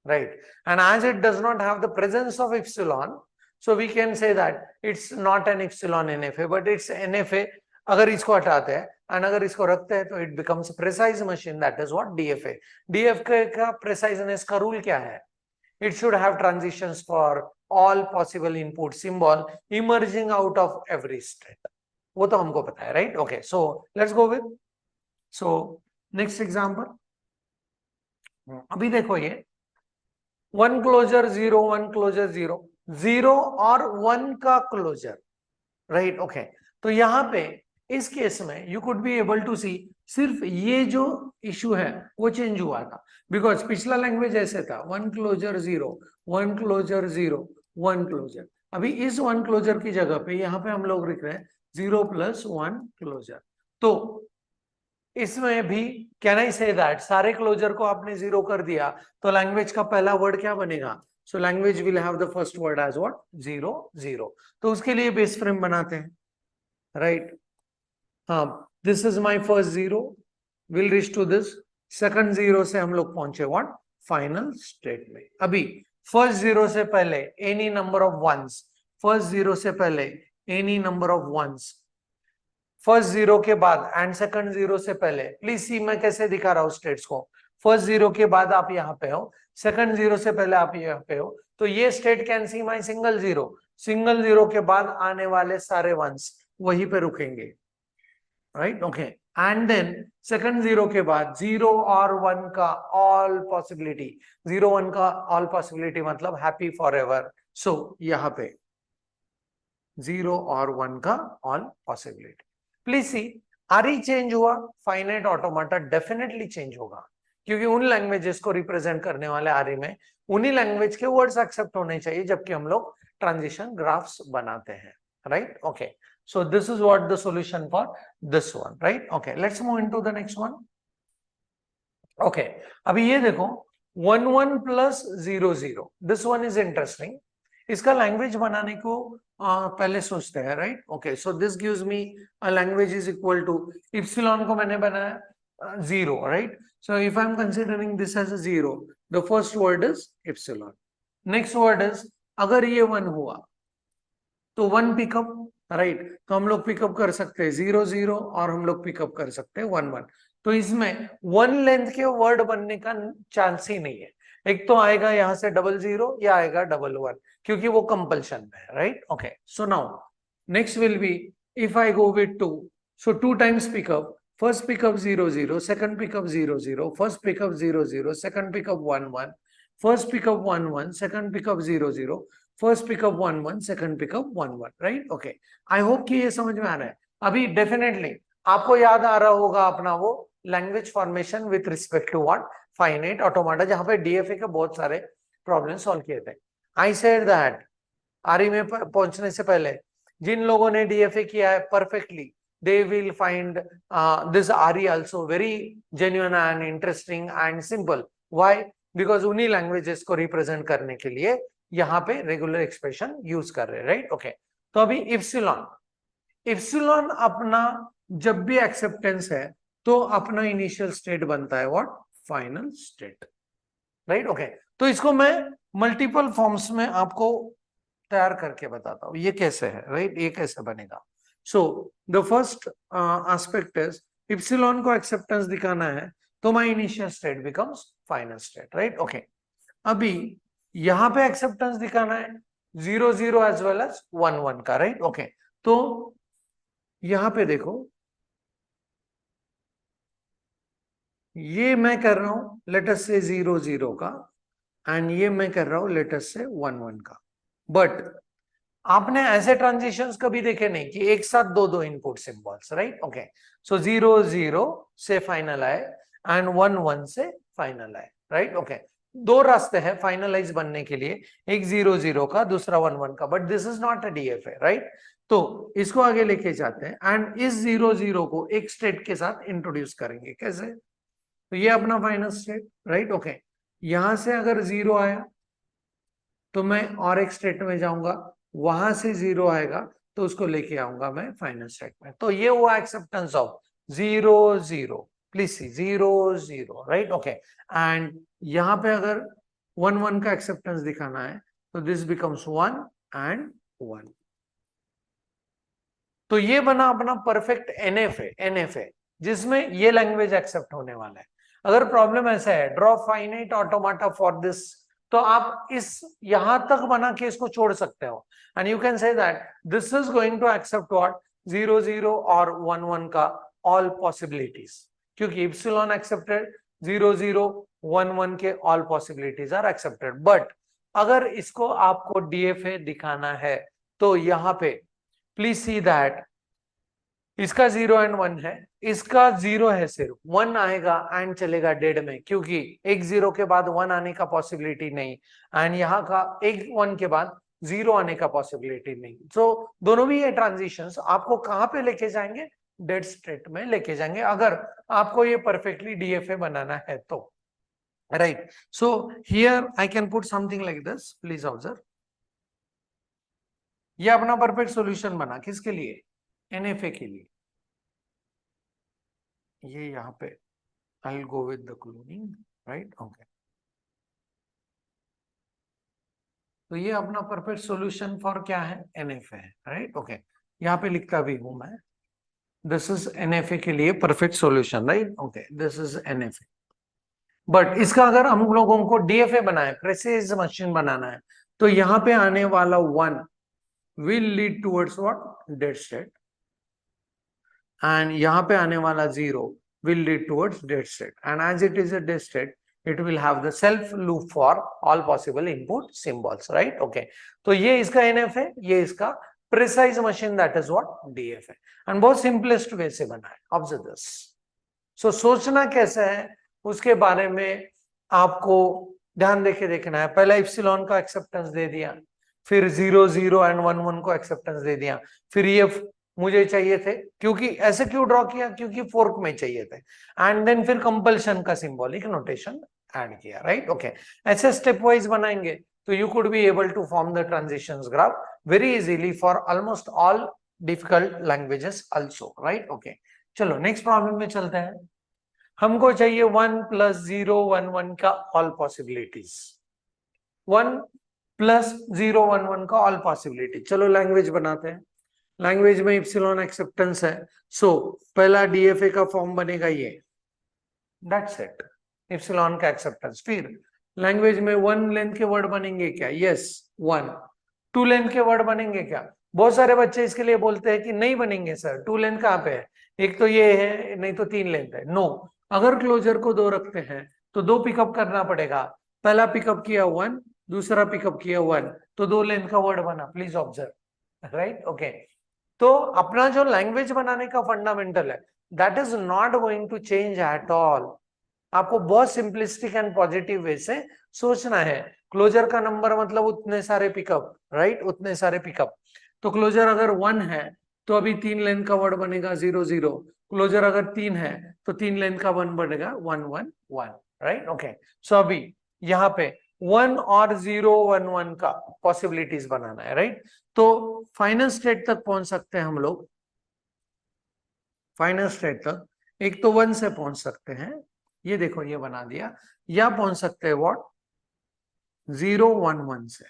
A: right? And as it does not have the presence of epsilon, so we can say that it's not an epsilon NFA, but it's NFA अगर इसको हटाते हैं and अगर इसको रखते हैं तो it becomes precise machine, that is what DFA। DFA का प्रिसाइजनेस का रूल क्या है, it should have transitions for all possible input symbol emerging out of every state, वो तो हमको पता है, right. Okay, so let's go with, so next example, अभी देखो ये 1 क्लोजर 0, 1 क्लोजर 0, 0 और 1 का क्लोजर, राइट। ओके, तो यहां पे इस केस में you could be able to see, सिर्फ ये जो इशू है वो चेंज हुआ था, बिकॉज पिछला लैंग्वेज ऐसे था 1 क्लोजर 0, 1 क्लोजर 0, 1 क्लोजर। अभी इस 1 क्लोजर की जगह पे यहाँ पे हम लोग लिख रहे हैं 0+1 क्लोजर, तो इसमें भी कैन आई से दैट सारे क्लोजर को आपने जीरो कर दिया तो लैंग्वेज का पहला वर्ड क्या बनेगा, so language will have the first word as what, 0 0। तो उसके लिए बेस फ्रेम बनाते हैं, राइट। हाँ, this is my first zero, will reach to this, second zero से हम लोग पहुंचे व्हाट, फाइनल स्टेट में। अभी फर्स्ट जीरो से पहले any number of ones, first zero से पहले any number of ones, first zero के बाद एंड सेकंड जीरो से पहले, प्लीज सी मैं कैसे दिखा रहा हूं स्टेट्स को, फर्स्ट जीरो के बाद आप यहाँ पे हो, सेकंड जीरो से पहले आप यहाँ पे हो, तो ये state can see my single zero, single zero के बाद आने वाले सारे वंस वहीं पे रुकेंगे, right. Okay, and then second zero के बाद 0 और 1 का ऑल पॉसिबिलिटी, 0 1 का ऑल पॉसिबिलिटी मतलब हैप्पी फॉर एवर, सो यहाँ पे 0 और 1 का all possibility. Please see, RE change हुआ, फाइनाइट ऑटोमाटा डेफिनेटली चेंज होगा, क्योंकि उन लैंग्वेजेस को रिप्रेजेंट करने वाले आरई में उन्हीं लैंग्वेज के वर्ड्स एक्सेप्ट होने चाहिए जबकि हम लोग ट्रांजिशन ग्राफ्स बनाते हैं, right. Okay, so this is what the solution for this one, right? Okay, let's move into the next one. Okay, अभी ये देखो 1 1 plus 0 0, this one is interesting. इसका लैंग्वेज बनाने को पहले सोचते हैं, right. Okay, so this gives me a language is equal to, epsilon को मैंने बनाया 0, right. So if I am considering this as a 0, the first word is epsilon, next word is, अगर ये 1 हुआ तो 1 पिकअप, राइट। तो हम लोग पिकअप कर सकते हैं 0 0 और हम लोग पिकअप कर सकते हैं 1 1, तो इसमें 1 लेंथ के वर्ड बनने का चांस ही नहीं है, एक तो आएगा यहाँ से 0 0 या आएगा 1 1, क्योंकि वो कंपल्शन में है, right. Okay, so now next will be, if I go with 2, so 2 times pickup, first pickup 0 0, second pickup 0 0, first pickup 0 0, second pickup 1 1, first pickup 1 1, second pickup 0 0, first pickup 1 1, second pickup 1 1, right. Okay, I hope कि ये समझ में आ रहा है। अभी definitely आपको याद आ रहा होगा अपना वो language formation with respect to what, finite automata, जहां पे DFA के बहुत सारे प्रॉब्लम सॉल्व किए थे। आई सेड दैट आरई में पहुंचने से पहले जिन लोगों ने DFA किया है perfectly, they will find this RE also very genuine and interesting and simple. Why? Because उन्हीं लैंग्वेजेस को रिप्रेजेंट करने के लिए यहाँ पे रेगुलर एक्सप्रेशन यूज कर रहे हैं, राइट। ओके, तो अभी इप्सिलॉन, इप्सिलॉन अपना जब भी एक्सेप्टेंस है तो अपना इनिशियल स्टेट बनता है what, final state, right. Okay, तो इसको मैं मल्टीपल फॉर्म्स में आपको तैयार करके बताता हूं ये कैसे है, राइट, ये कैसे बनेगा। So the first aspect is epsilon को एक्सेप्टेंस दिखाना है तो my initial state becomes final state, right. Okay, अभी यहां पे एक्सेप्टेंस दिखाना है 0 0 एज वेल एज 1 1 का, राइट। ओके, तो यहां पे देखो ये मैं कर रहा हूं लेट अस से 0 0 का, एंड ये मैं कर रहा हूं लेट अस से 1 1 का। बट आपने ऐसे ट्रांजिशंस कभी देखे नहीं कि एक साथ दो दो इनपुट सिंबल्स, राइट। ओके, सो 0 0 से फाइनल आए एंड 1 1 से फाइनल आए, राइट। ओके, दो रास्ते हैं फाइनलाइज बनने के लिए, एक 0 0 का, दूसरा 1 1 का, but this is not a DFA, right. तो इसको आगे लेके जाते हैं एंड इस 0 0 को एक स्टेट के साथ इंट्रोड्यूस करेंगे। कैसे? तो ये अपना फाइनल स्टेट, राइट। ओके, यहां से अगर 0 आया तो मैं और एक स्टेट में जाऊंगा, वहां से 0 आएगा तो उसको लेके आऊंगा मैं फाइनल स्टेट में। तो ये हुआ acceptance of 0 0, please see 0 0, right. Okay, and यहां पे अगर 1 1 का एक्सेप्टेंस दिखाना है तो दिस बिकम्स 1 एंड 1। तो ये बना अपना परफेक्ट एनएफए जिसमें ये लैंग्वेज एक्सेप्ट होने वाला है। अगर प्रॉब्लम ऐसा है ड्रॉ फाइनाइट ऑटोमाटा फॉर दिस, तो आप इस यहां तक बना के इसको छोड़ सकते हो and you can say that this is going to accept what 0 0 और 1 1 का ऑल पॉसिबिलिटीज, क्योंकि इप्सिलॉन एक्सेप्टेड 0 0 1 1 के all possibilities are accepted. But अगर इसको आपको डीएफए दिखाना है तो यहां पे प्लीज सी दैट इसका 0 एंड 1 है, इसका 0 है, सिर्फ 1 आएगा एंड चलेगा डेड में, क्योंकि एक 0 के बाद 1 आने का पॉसिबिलिटी नहीं, एंड यहाँ का एक 1 के बाद 0 आने का पॉसिबिलिटी नहीं। सो दोनों भी ये ट्रांजिशंस आपको कहां पे लेके जाएंगे, डेड स्टेट में लेके जाएंगे, अगर आपको ये परफेक्टली डीएफए बनाना है तो, right. So here I can put something like this, please observe. ये अपना परफेक्ट सॉल्यूशन बना किसके लिए, एनएफए के लिए। ये यहाँ पे I'll go with the cloning, right? Okay. तो ये अपना परफेक्ट सॉल्यूशन फॉर क्या है, एनएफए है, राइट। ओके, यहाँ पे लिखता भी हूं मैं, दिस इज एनएफए के लिए perfect solution, right. Okay, this is NFA. But इसका अगर हम लोगों को डीएफए बनाए, प्रेसिज मशीन बनाना है, तो यहाँ पे आने वाला 1 will lead towards what, dead state, and यहाँ पे आने वाला 0 will lead towards dead state, and as it is a dead state it will have the self loop for all possible input symbols, right? Okay, तो ये इसका NF है, ये इसका precise machine, that is what DF है, and बहुत simplest way से बना है, observe this। so सोचना कैसे है उसके बारे में आपको ध्यान देके देखना है। पहला इप्सिलॉन का एक्सेप्टेंस दे दिया, फिर 0 0 एंड 1 1 को एक्सेप्टेंस दे दिया, फिर ये मुझे चाहिए थे, क्योंकि ऐसे क्यों ड्रॉ किया, क्योंकि फोर्क में चाहिए थे, एंड देन फिर कंपल्शन का सिंबॉलिक नोटेशन ऐड किया, राइट। ओके, ऐसे स्टेप वाइज बनाएंगे तो you could be able to form the transitions graph very easily for almost all difficult languages also, right. Okay, चलो नेक्स्ट प्रॉब्लम में चलते हैं। हमको चाहिए 1 + 0 1 1 का ऑल पॉसिबिलिटीज, 1 + 0 1 1 का ऑल पॉसिबिलिटी। चलो लैंग्वेज बनाते हैं। लैंग्वेज में इप्सिलॉन एक्सेप्टेंस है, सो पहला डीएफए का फॉर्म बनेगा ये, दैट्स इट, इप्सिलॉन का एक्सेप्टेंस। फिर लैंग्वेज में 1 लेंथ के वर्ड बनेंगे क्या, यस 1। 2 लेंथ के वर्ड बनेंगे क्या, बहुत सारे बच्चे इसके लिए बोलते हैं कि नहीं बनेंगे सर, 2 लेंथ कहाँ पे है, एक तो ये है नहीं तो 3 लेंथ है। नो, अगर क्लोजर को 2 रखते हैं तो 2 पिकअप करना पड़ेगा, पहला पिकअप किया 1, दूसरा पिकअप किया 1, तो 2 लेंथ का वर्ड बना, प्लीज ऑब्जर्व, राइट। ओके, तो अपना जो लैंग्वेज बनाने का फंडामेंटल है that is not going to change at all. आपको बहुत सिंपलिस्टिक एंड पॉजिटिव वे से सोचना है। क्लोजर का नंबर मतलब उतने सारे पिकअप, राइट, उतने सारे पिकअप। तो क्लोजर अगर 1 है तो अभी 3 लेंथ का वर्ड बनेगा 0 0। क्लोजर अगर 3 है तो 3 लेंथ का 1 बनेगा 1 1 1, राइट। ओके, सो अभी यहाँ पे 1 और 0 1 1 का पॉसिबिलिटीज बनाना है, राइट। तो फाइनल स्टेट तक पहुंच सकते हैं हम लोग फाइनल स्टेट तक एक तो 1 से पहुंच सकते हैं, ये देखो ये बना दिया, या पहुंच सकते हैं व्हाट 0 1 1 से,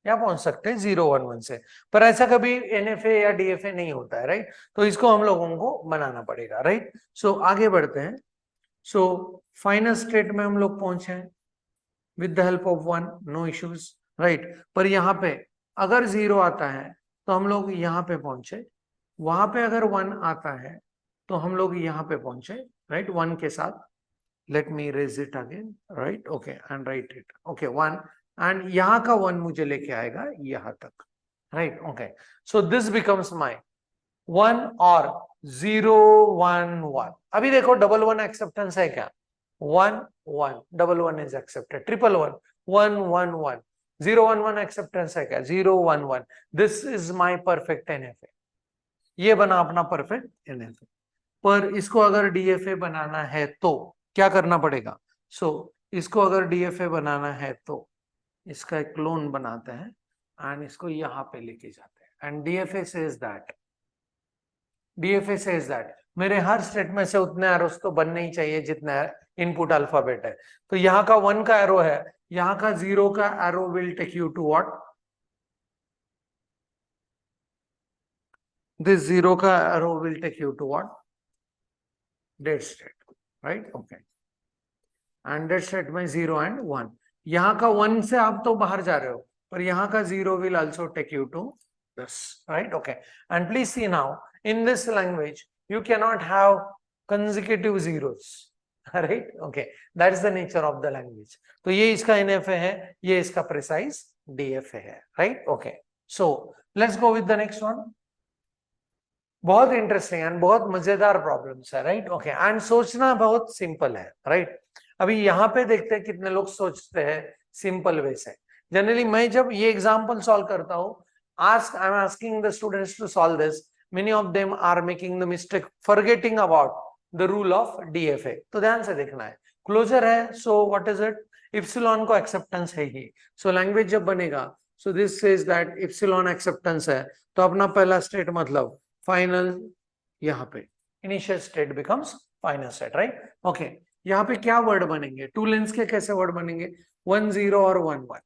A: या पहुंच सकते हैं 0 1 1 से, पर ऐसा कभी एनएफए या डीएफए नहीं होता है, राइट। तो इसको हम लोगों को बनाना पड़ेगा, राइट। सो आगे बढ़ते हैं। सो फाइनल स्टेट में हम लोग पहुंचे हैं with the help of 1, no issues, right. पर यहाँ पे अगर 0 आता है तो हम लोग यहाँ पे पहुंचे, वहां पे अगर 1 आता है तो हम लोग यहाँ पे पहुंचे, राइट, 1 के साथ। Let me raise it again, right, okay, and write it, okay 1, and यहाँ का 1 मुझे लेके आएगा यहाँ तक, right, okay. So this becomes my 1 और 0 1 1। अभी देखो डबल 1 एक्सेप्टेंस है क्या, 1 1, double 1 is accepted, triple 1 1 1 1, 0 1 1 acceptance है क्या, 0 1 1। This is my perfect NFA, ये बना अपना परफेक्ट एनएफए। पर इसको अगर डीएफए बनाना है तो क्या करना पड़ेगा, इसको अगर डीएफए बनाना है तो इसका एक क्लोन बनाते हैं एंड इसको यहाँ पे लेके जाते हैं, एंड डीएफए सेज दैट मेरे हर स्टेट में से उतने एरोस तो बनने ही चाहिए जितना इनपुट अल्फाबेट है। तो यहाँ का 1 का एरो है, यहाँ का 0 का arrow will take you to what, this 0 का arrow will take you to what, dead state, right, okay, and dead state में 0 and 1, यहाँ का 1 से आप तो बाहर जा रहे हो, पर यहाँ का 0 will also take you to this, right, okay। And please see now in this language you cannot have consecutive zeros, right, okay, that is the nature of the language। तो ये इसका NFA है, ये इसका precise DFA है, right, okay। So let's go with the next one। बहुत interesting and बहुत मजेदार प्रॉब्लम्स है, राइट, ओके, एंड सोचना बहुत सिंपल है, राइट। अभी यहाँ पे देखते हैं कितने लोग सोचते हैं सिंपल वे से। जनरली मैं जब ये एग्जांपल सॉल्व करता हूँ, I am asking the students to solve this, many of them are making the mistake forgetting about the rule of DFA. तो ध्यान से देखना है, क्लोजर है, so what is it, epsilon को एक्सेप्टेंस है ही, सो लैंग्वेज जब बनेगा, so this says that epsilon acceptance है, तो अपना पहला स्टेट मतलब फाइनल, यहाँ पे initial state becomes final state, right, okay. यहाँ पे क्या वर्ड बनेंगे, 2 लेंथ के कैसे वर्ड बनेंगे, 1 0 और 1 1,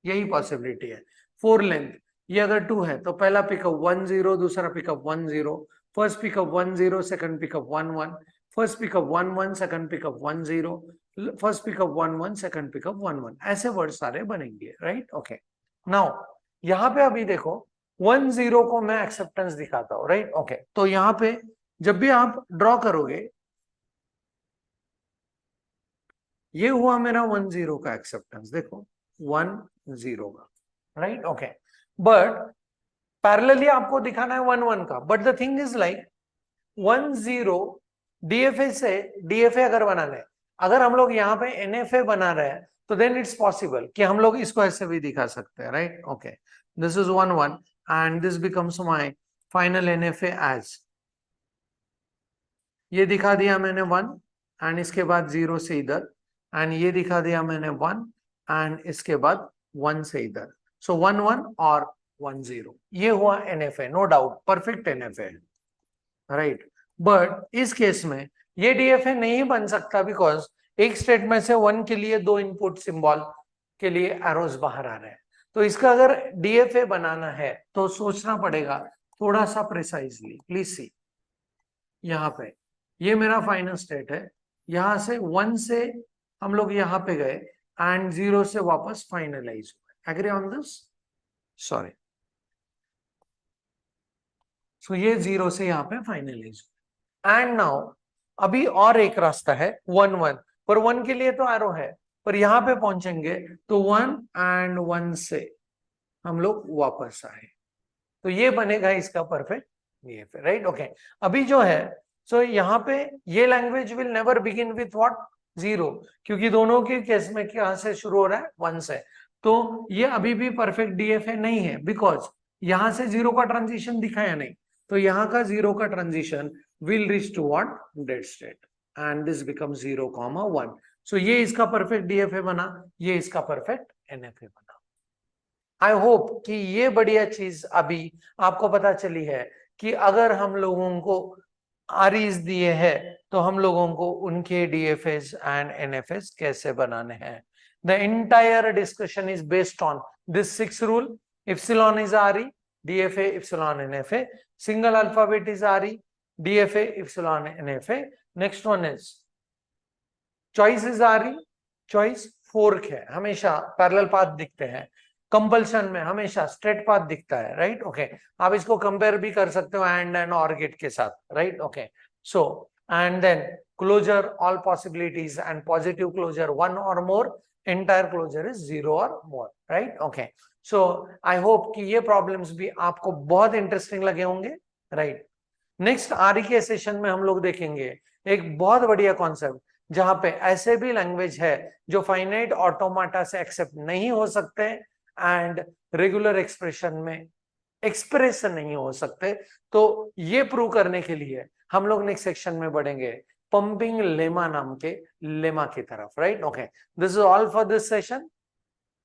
A: यही पॉसिबिलिटी है। 4 लेंथ, ये अगर 2 है तो पहला पिकअप 1 0, दूसरा pickup 1 0, first pickup 1 0, second pickup 1 1, first pickup 1 1, second pickup 1 0, first pickup 1 1, second pickup 1 1, ऐसे वर्ड सारे बनेंगे, राइट, ओके। नाउ यहाँ पे अभी देखो 1 0 को मैं एक्सेप्टेंस दिखाता हूं, राइट, ओके। तो यहाँ पे जब भी आप ड्रॉ करोगे, ये हुआ मेरा 1 0 का एक्सेप्टेंस, देखो 1 0 का, राइट, ओके। बट पैरेलली आपको दिखाना है 1 1 का, but the thing is like 1 0 DFA से डीएफए अगर बनाना है, अगर हम लोग यहाँ पे एनएफए बना रहे हैं तो देन इट्स पॉसिबल कि हम लोग इसको ऐसे भी दिखा सकते हैं, right, okay. This is 1 1 and this becomes my final NFA as, ये दिखा दिया मैंने 1 एंड इसके बाद 0 से इधर, एंड ये दिखा दिया मैंने 1 एंड इसके बाद 1 से इधर, सो 1 1 और 1 0, ये हुआ NFA, no doubt perfect NFA, right. But इस केस में ये DFA नहीं बन सकता बिकॉज एक स्टेट में से 1 के लिए 2 इनपुट सिंबल के लिए एरोज बाहर आ रहे हैं। तो इसका अगर डीएफए बनाना है तो सोचना पड़ेगा थोड़ा सा प्रिसाइजली। प्लीज सी, यहाँ पे ये मेरा फाइनल स्टेट है, यहां से 1 से हम लोग यहाँ पे गए एंड 0 से वापस फाइनलाइज हुआ। एग्री ऑन दिस, सॉरी, सो ये 0 से यहाँ पे फाइनलाइज हुआ। एंड नाउ अभी और एक रास्ता है 1 1, पर 1 के लिए तो एरो है, पर यहाँ पे पहुंचेंगे तो 1 एंड 1 से हम लोग वापस आए, तो ये बनेगा इसका परफेक्ट डीएफए, राइट, ओके। अभी जो है सो यहाँ पे ये language will never begin with what 0, क्योंकि दोनों के केस में कहां से शुरू हो रहा है 1 से, तो ये अभी भी परफेक्ट डीएफए नहीं है बिकॉज यहां से 0 का ट्रांजिशन दिखाया नहीं, तो यहाँ का 0 का transition will reach to what dead state and this become 0 1, सो ये इसका परफेक्ट डीएफए बना, ये इसका परफेक्ट एनएफए बना। आई होप कि ये बढ़िया चीज अभी आपको पता चली है कि अगर हम लोगों को आरईज दिए हैं तो हम लोगों को उनके डीएफएस एंड एनएफएस कैसे बनाने हैं. The entire discussion is based on this 6 rule. Epsilon is RE, DFA epsilon NFA. Single alphabet is RE, DFA epsilon NFA. Next one is choice is RE, choice fork है, हमेशा parallel path दिखते हैं. Compulsion में हमेशा straight path दिखता है, right. Okay, आप इसको कंपेयर भी कर सकते हो एंड ऑर गेट के साथ, right. Okay, so and then closure all possibilities and positive closure one और मोर, एंटायर क्लोजर इज 0 और more, right. Okay, so I hope कि ये प्रॉब्लम्स भी आपको बहुत इंटरेस्टिंग लगे होंगे, राइट. नेक्स्ट आरई के सेशन में हम लोग देखेंगे एक बहुत बढ़िया कॉन्सेप्ट, जहां पे ऐसे भी लैंग्वेज है जो फाइनाइट ऑटोमाटा से एक्सेप्ट नहीं हो सकते एंड रेगुलर एक्सप्रेशन में एक्सप्रेस नहीं हो सकते. तो ये प्रूव करने के लिए हम लोग नेक्स्ट सेक्शन में बढ़ेंगे पंपिंग लेमा नाम के लेमा की तरफ, right. Okay, this is all for this session.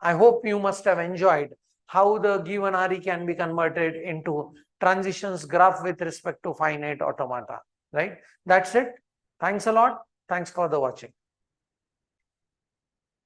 A: I hope you must have enjoyed how the given RE can be converted into transitions graph with respect to finite automata, right? That's it. Thanks a lot. Thanks for the watching.